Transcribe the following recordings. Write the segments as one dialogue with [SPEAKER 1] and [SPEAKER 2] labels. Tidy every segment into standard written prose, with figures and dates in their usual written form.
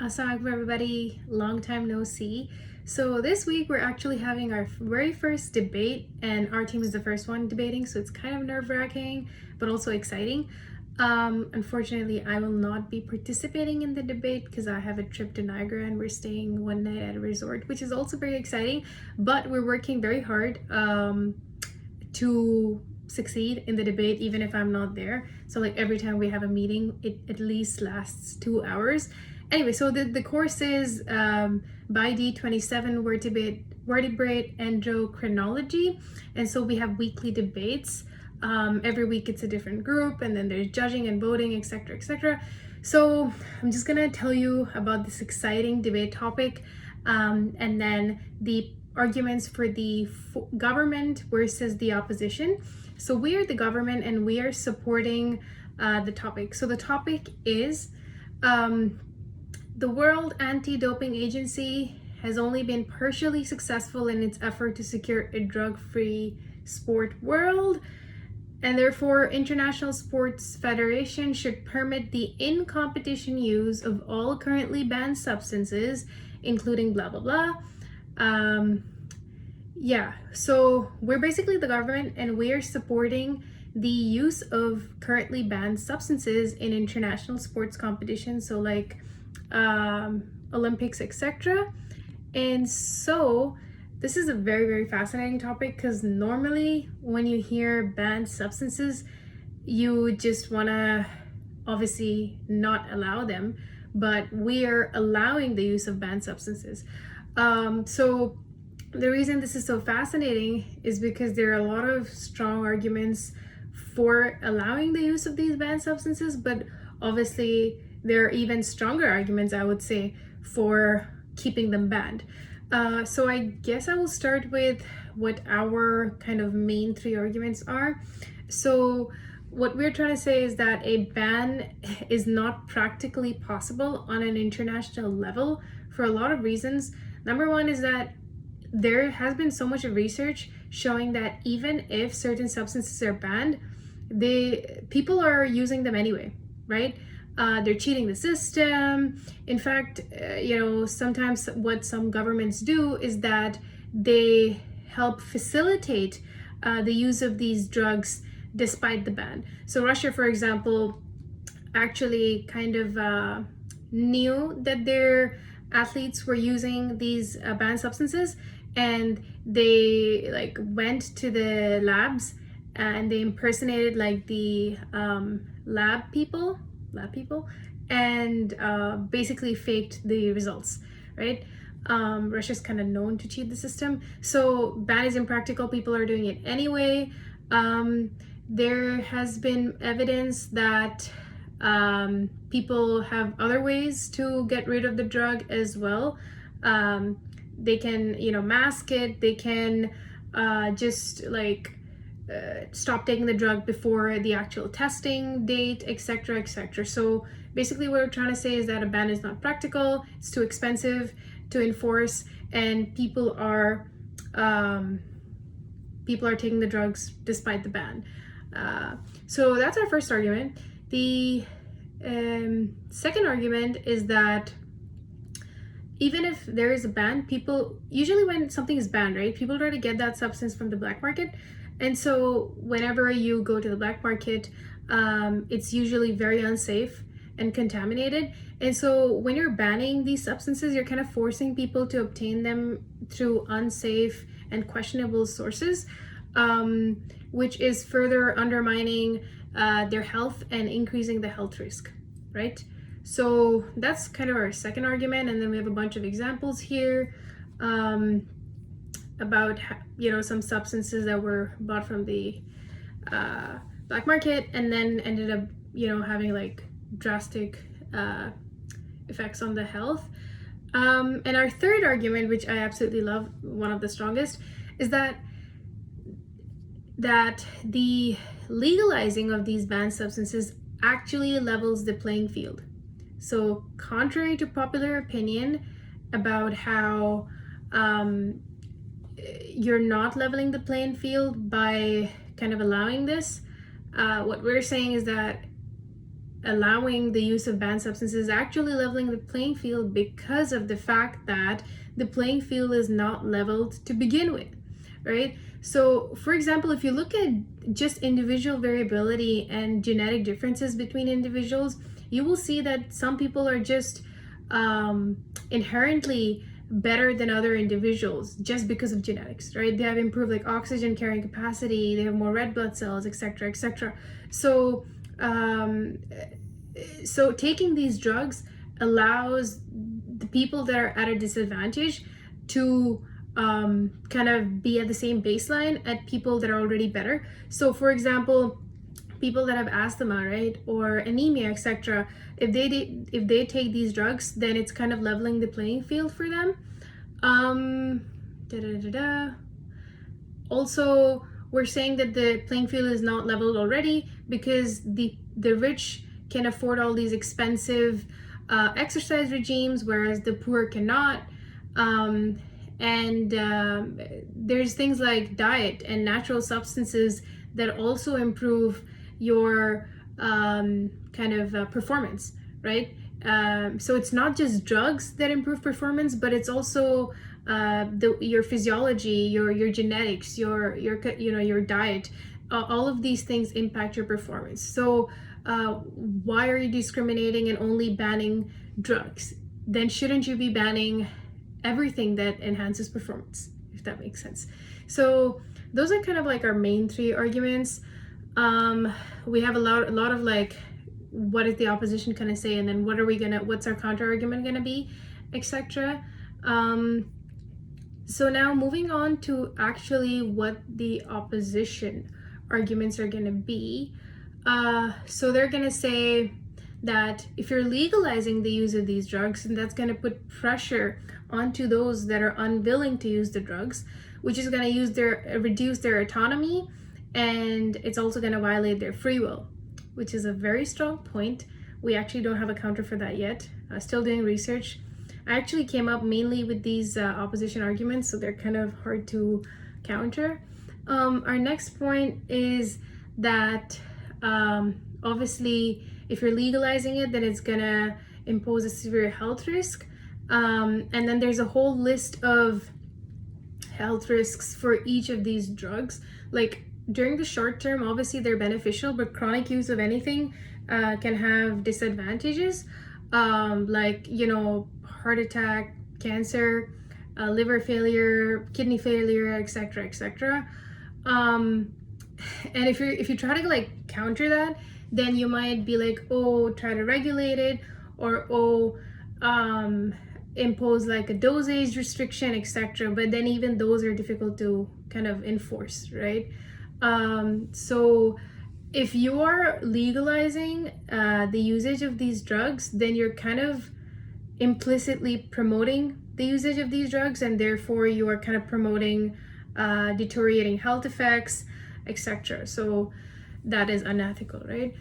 [SPEAKER 1] Assalamualaikum everybody, long time no see. So this week we're actually having our very first debate, and our team is the first one debating, so it's kind of nerve-wracking but also exciting. Unfortunately, I will not be participating in the debate because I have a trip to Niagara and we're staying one night at a resort, which is also very exciting, but we're working very hard to succeed in the debate even if I'm not there. So like every time we have a meeting, it at least lasts 2 hours. Anyway, so the course is by D27 word debate endocrinology, and so we have weekly debates. Every week it's a different group, and then there's judging and voting, etc., etc. So I'm just gonna tell you about this exciting debate topic, and then the arguments for the government versus the opposition. So we are the government and we are supporting the topic. So the topic is the World Anti-Doping Agency has only been partially successful in its effort to secure a drug-free sport world, and therefore International Sports Federation should permit the in-competition use of all currently banned substances, including blah blah blah. So we're basically the government and we are supporting the use of currently banned substances in international sports competitions, so like Olympics, etc. And so this is a very, very fascinating topic because normally when you hear banned substances, you just want to obviously not allow them, but we are allowing the use of banned substances. So the reason this is so fascinating is because there are a lot of strong arguments for allowing the use of these banned substances, but obviously there are even stronger arguments, I would say, for keeping them banned. So I guess I will start with what our kind of main three arguments are. So what we're trying to say is that a ban is not practically possible on an international level for a lot of reasons. Number one is that there has been so much of research showing that even if certain substances are banned, people are using them anyway, right? They're cheating the system. In fact, sometimes what some governments do is that they help facilitate the use of these drugs despite the ban. So Russia, for example, actually kind of knew that their athletes were using these banned substances, and they like went to the labs and they impersonated like the lab people and basically faked the results, right? Russia's kind of known to cheat the system, so ban is impractical. People are doing it anyway. There has been evidence that people have other ways to get rid of the drug as well. They can, mask it. They can just like stop taking the drug before the actual testing date, etc., etc. So basically what we're trying to say is that a ban is not practical, it's too expensive to enforce, and people are taking the drugs despite the ban. So that's our first argument. The second argument is that even if there is a ban, people usually, when something is banned, right, people try to get that substance from the black market. And so whenever you go to the black market, it's usually very unsafe and contaminated. And so when you're banning these substances, you're kind of forcing people to obtain them through unsafe and questionable sources, which is further undermining their health and increasing the health risk, right? So that's kind of our second argument. And then we have a bunch of examples here about some substances that were bought from the black market and then ended up having like drastic effects on the health. And our third argument, which I absolutely love, one of the strongest, is that the legalizing of these banned substances actually levels the playing field. So contrary to popular opinion about how you're not leveling the playing field by kind of allowing this, what we're saying is that allowing the use of banned substances is actually leveling the playing field because of the fact that the playing field is not leveled to begin with, right? So, for example, if you look at just individual variability and genetic differences between individuals, you will see that some people are just inherently better than other individuals just because of genetics, right? They have improved like oxygen carrying capacity, they have more red blood cells, etc., etc. So, so taking these drugs allows the people that are at a disadvantage to kind of be at the same baseline at people that are already better. So, for example, people that have asthma, right, or anemia, etc., if they take these drugs, then it's kind of leveling the playing field for them. Also, we're saying that the playing field is not leveled already because the rich can afford all these expensive exercise regimes, whereas the poor cannot. There's things like diet and natural substances that also improve your performance, right? So it's not just drugs that improve performance, but it's also your physiology, your genetics, your diet. All of these things impact your performance. So why are you discriminating and only banning drugs? Then shouldn't you be banning everything that enhances performance, if that makes sense? So those are kind of like our main three arguments. We have a lot of like, what is the opposition gonna say, and then what's our counter argument gonna be, etc. So now moving on to actually what the opposition arguments are gonna be. So they're gonna say that if you're legalizing the use of these drugs, and that's gonna put pressure onto those that are unwilling to use the drugs, which is gonna reduce their autonomy, and it's also gonna violate their free will, which is a very strong point. We actually don't have a counter for that yet. Still doing research. I actually came up mainly with these opposition arguments, so they're kind of hard to counter. Our next point is that obviously if you're legalizing it, then it's gonna impose a severe health risk. And then there's a whole list of health risks for each of these drugs. Like during the short term, obviously they're beneficial, but chronic use of anything can have disadvantages, like, heart attack, cancer, liver failure, kidney failure, etc., etc. And if you try to like counter that, then you might be like, oh, try to regulate it, or impose like a dosage restriction, etc. But then even those are difficult to kind of enforce, right? So if you are legalizing the usage of these drugs, then you're kind of implicitly promoting the usage of these drugs, and therefore you are kind of promoting deteriorating health effects, etc. So that is unethical, right?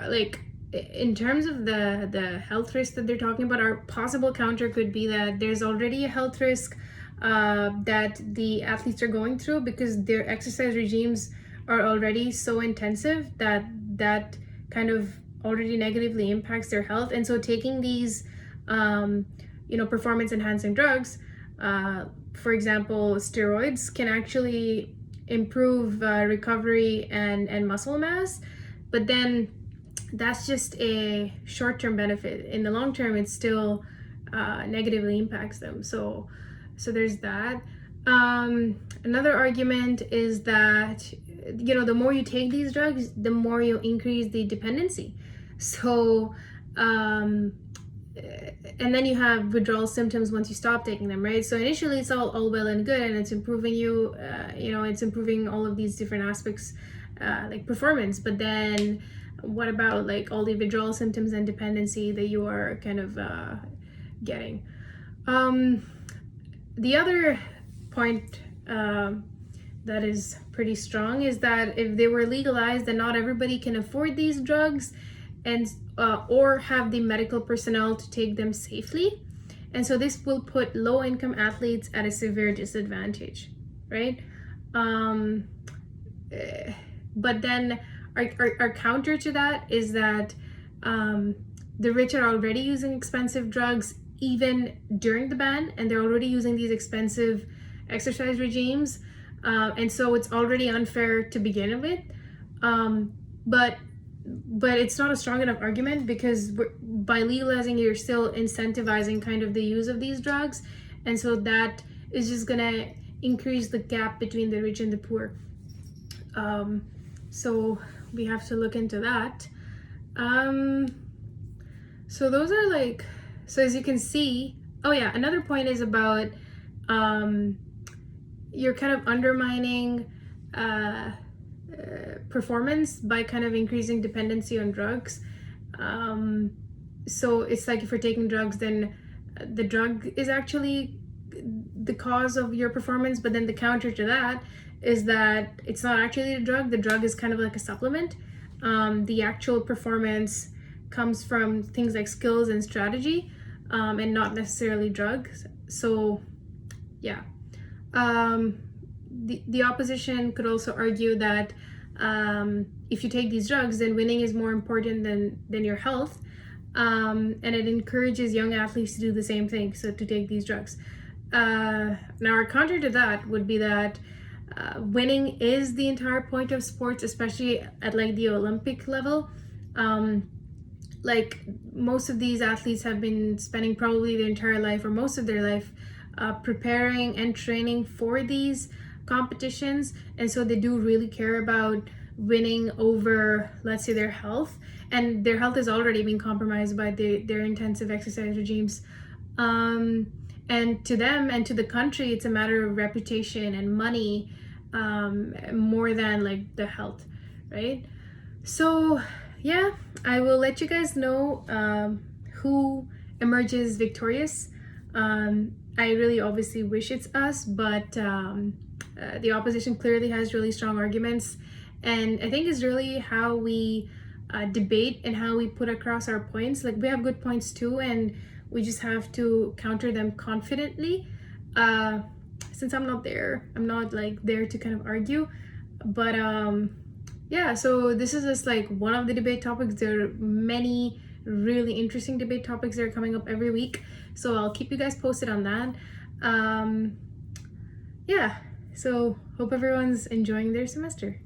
[SPEAKER 1] Like in terms of the health risk that they're talking about, our possible counter could be that there's already a health risk that the athletes are going through because their exercise regimes are already so intensive that kind of already negatively impacts their health. And so taking these performance enhancing drugs, for example steroids, can actually improve recovery and muscle mass, but then that's just a short-term benefit. In the long term, it still negatively impacts them. So there's that. Another argument is that the more you take these drugs, the more you increase the dependency. So and then you have withdrawal symptoms once you stop taking them, right? So initially it's all well and good, and it's improving it's improving all of these different aspects like performance, but then what about like all the withdrawal symptoms and dependency that you are kind of getting? The other point that is pretty strong is that if they were legalized, then not everybody can afford these drugs and or have the medical personnel to take them safely, and so this will put low-income athletes at a severe disadvantage, right? But then our counter to that is that the rich are already using expensive drugs even during the ban, and they're already using these expensive exercise regimes, and so it's already unfair to begin with. But it's not a strong enough argument, because by legalizing, you're still incentivizing kind of the use of these drugs, and so that is just gonna increase the gap between the rich and the poor. So we have to look into that. So those are like, so as you can see, oh yeah, another point is about you're kind of undermining performance by kind of increasing dependency on drugs. So it's like if you're taking drugs, then the drug is actually the cause of your performance, but then the counter to that is that it's not actually the drug is kind of like a supplement. The actual performance comes from things like skills and strategy, and not necessarily drugs. So yeah. The opposition could also argue that if you take these drugs, then winning is more important than your health, and it encourages young athletes to do the same thing, so to take these drugs. Now our counter to that would be that winning is the entire point of sports, especially at like the Olympic level. Like most of these athletes have been spending probably their entire life, or most of their life, preparing and training for these competitions, and so they do really care about winning over, let's say, their health, and their health has already been compromised by their intensive exercise regimes. And to them and to the country, it's a matter of reputation and money, more than like the health, right? So yeah, I will let you guys know who emerges victorious. I really obviously wish it's us, but the opposition clearly has really strong arguments, and I think it's really how we debate and how we put across our points. Like, we have good points too, and we just have to counter them confidently. Since I'm not like there to kind of argue, but yeah, so this is just like one of the debate topics. There are many really interesting debate topics that are coming up every week, so I'll keep you guys posted on that. Yeah, so hope everyone's enjoying their semester.